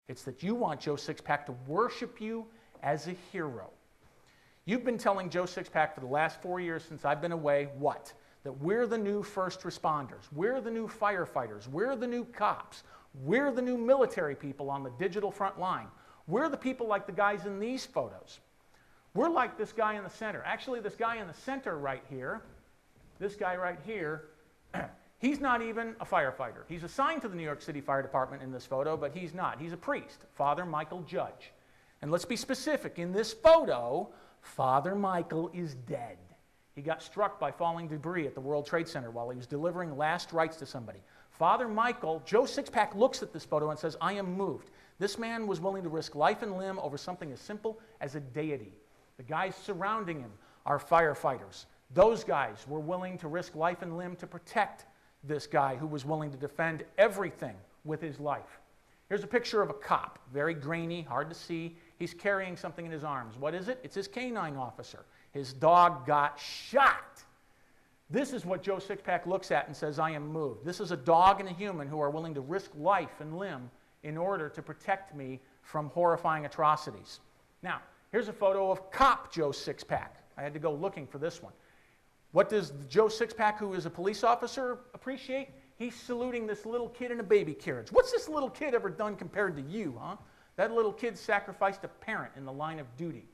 It's that you want Joe Sixpack to worship you as a hero. You've been telling Joe Sixpack for the last 4 years since I've been away, what? That we're the new first responders, we're the new firefighters, we're the new cops, we're the new military people on the digital front line. We're the people like the guys in these photos. We're like this guy in the center. Actually, this guy in the center right here, this guy right here, he's not even a firefighter. He's assigned to the New York City Fire Department in this photo, but he's not. He's a priest, Father Michael Judge. And let's be specific. In this photo, Father Michael is dead. He got struck by falling debris at the World Trade Center while he was delivering last rites to somebody. Father Michael, Joe Sixpack looks at this photo and says, I am moved. This man was willing to risk life and limb over something as simple as a deity. The guys surrounding him are firefighters. Those guys were willing to risk life and limb to protect this guy who was willing to defend everything with his life. Here's a picture of a cop, very grainy, hard to see. He's carrying something in his arms. What is it? It's his canine officer. His dog got shot. This is what Joe Sixpack looks at and says, I am moved. This is a dog and a human who are willing to risk life and limb in order to protect me from horrifying atrocities. Now, here's a photo of cop Joe Sixpack. I had to go looking for this one. What does Joe Sixpack, who is a police officer, appreciate? He's saluting this little kid in a baby carriage. What's this little kid ever done compared to you, huh? That little kid sacrificed a parent in the line of duty.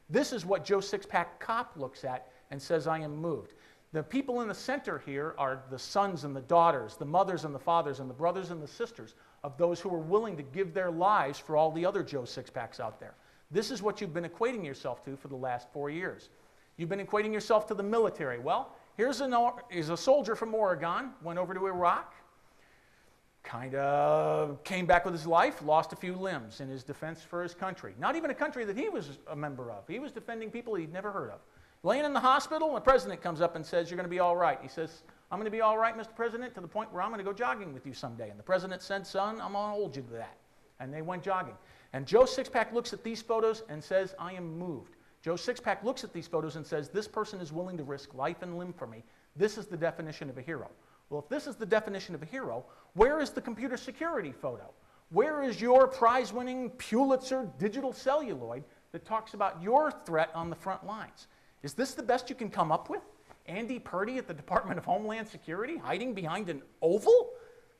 This is what Joe Sixpack cop looks at and says, I am moved. The people in the center here are the sons and the daughters, the mothers and the fathers, and the brothers and the sisters of those who are willing to give their lives for all the other Joe Sixpacks out there. This is what you've been equating yourself to for the last 4 years. You've been equating yourself to the military. Well, here's a soldier from Oregon, went over to Iraq, kind of came back with his life, lost a few limbs in his defense for his country. Not even a country that he was a member of. He was defending people he'd never heard of. Laying in the hospital, and the president comes up and says, you're going to be all right. He says, I'm going to be all right, Mr. President, to the point where I'm going to go jogging with you someday. And the president said, son, I'm going to hold you to that. And they went jogging. And Joe Sixpack looks at these photos and says, I am moved. Joe Sixpack looks at these photos and says, this person is willing to risk life and limb for me. This is the definition of a hero. Well, if this is the definition of a hero, where is the computer security photo? Where is your prize-winning Pulitzer digital celluloid that talks about your threat on the front lines? Is this the best you can come up with? Andy Purdy at the Department of Homeland Security hiding behind an oval?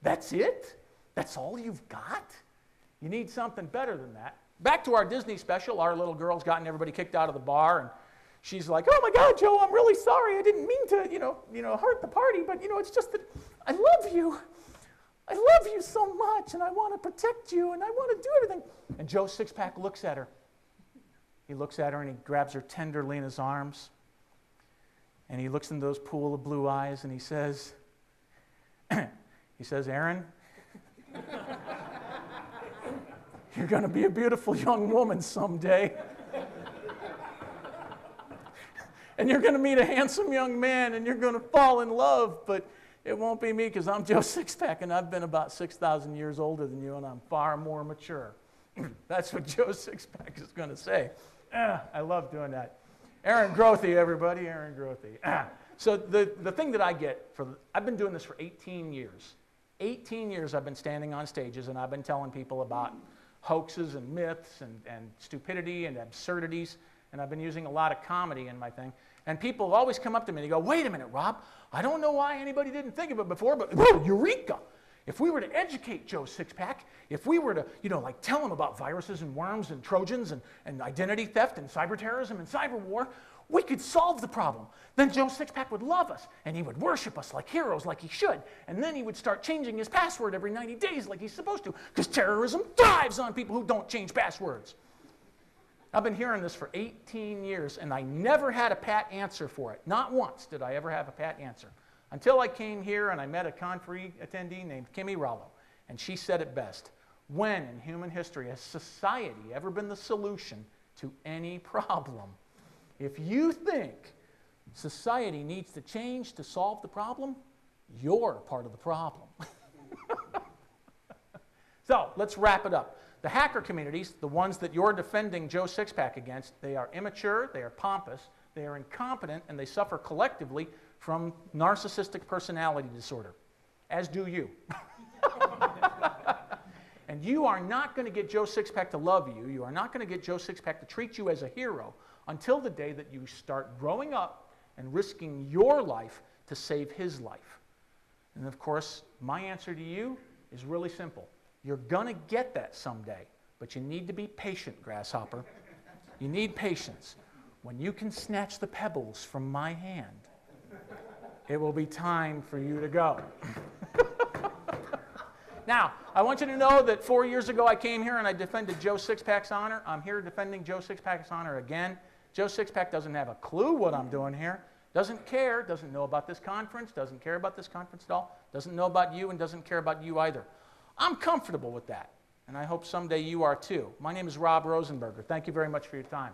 That's it? That's all you've got? You need something better than that. Back to our Disney special, our little girl's gotten everybody kicked out of the bar, and she's like, oh my God, Joe, I'm really sorry. I didn't mean to, hurt the party, but, it's just that I love you. I love you so much, and I want to protect you, and I want to do everything. And Joe Sixpack looks at her. He looks at her, and he grabs her tenderly in his arms, and he looks into those pool of blue eyes, and he says, Aaron, you're going to be a beautiful young woman someday. And you're going to meet a handsome young man, and you're going to fall in love, but it won't be me because I'm Joe Sixpack, and I've been about 6,000 years older than you, and I'm far more mature. That's what Joe Sixpack is going to say. I love doing that. Aaron Grothe, everybody, Aaron Grothe. So the thing that I get, I've been doing this for 18 years. 18 years I've been standing on stages, and I've been telling people about hoaxes and myths and stupidity and absurdities, and I've been using a lot of comedy in my thing. And people always come up to me and they go, wait a minute, Rob, I don't know why anybody didn't think of it before, but whoa, eureka! If we were to educate Joe Sixpack, if we were to, tell him about viruses and worms and Trojans and identity theft and cyber terrorism and cyber war, we could solve the problem. Then Joe Sixpack would love us, and he would worship us like heroes, like he should. And then he would start changing his password every 90 days like he's supposed to, because terrorism thrives on people who don't change passwords. I've been hearing this for 18 years, and I never had a pat answer for it. Not once did I ever have a pat answer. Until I came here and I met a conferee attendee named Kimmy Rollo, and she said it best. When in human history has society ever been the solution to any problem? If you think society needs to change to solve the problem, you're part of the problem. So let's wrap it up. The hacker communities, the ones that you're defending Joe Sixpack against, they are immature, they are pompous, they are incompetent, and they suffer collectively from narcissistic personality disorder, as do you. And you are not going to get Joe Sixpack to love you. You are not going to get Joe Sixpack to treat you as a hero until the day that you start growing up and risking your life to save his life. And of course, my answer to you is really simple. You're going to get that someday, but you need to be patient, Grasshopper. You need patience. When you can snatch the pebbles from my hand, it will be time for you to go. Now, I want you to know that 4 years ago I came here and I defended Joe Sixpack's honor. I'm here defending Joe Sixpack's honor again. Joe Sixpack doesn't have a clue what I'm doing here. Doesn't care, doesn't know about this conference, doesn't care about this conference at all, doesn't know about you and doesn't care about you either. I'm comfortable with that, and I hope someday you are too. My name is Rob Rosenberger. Thank you very much for your time.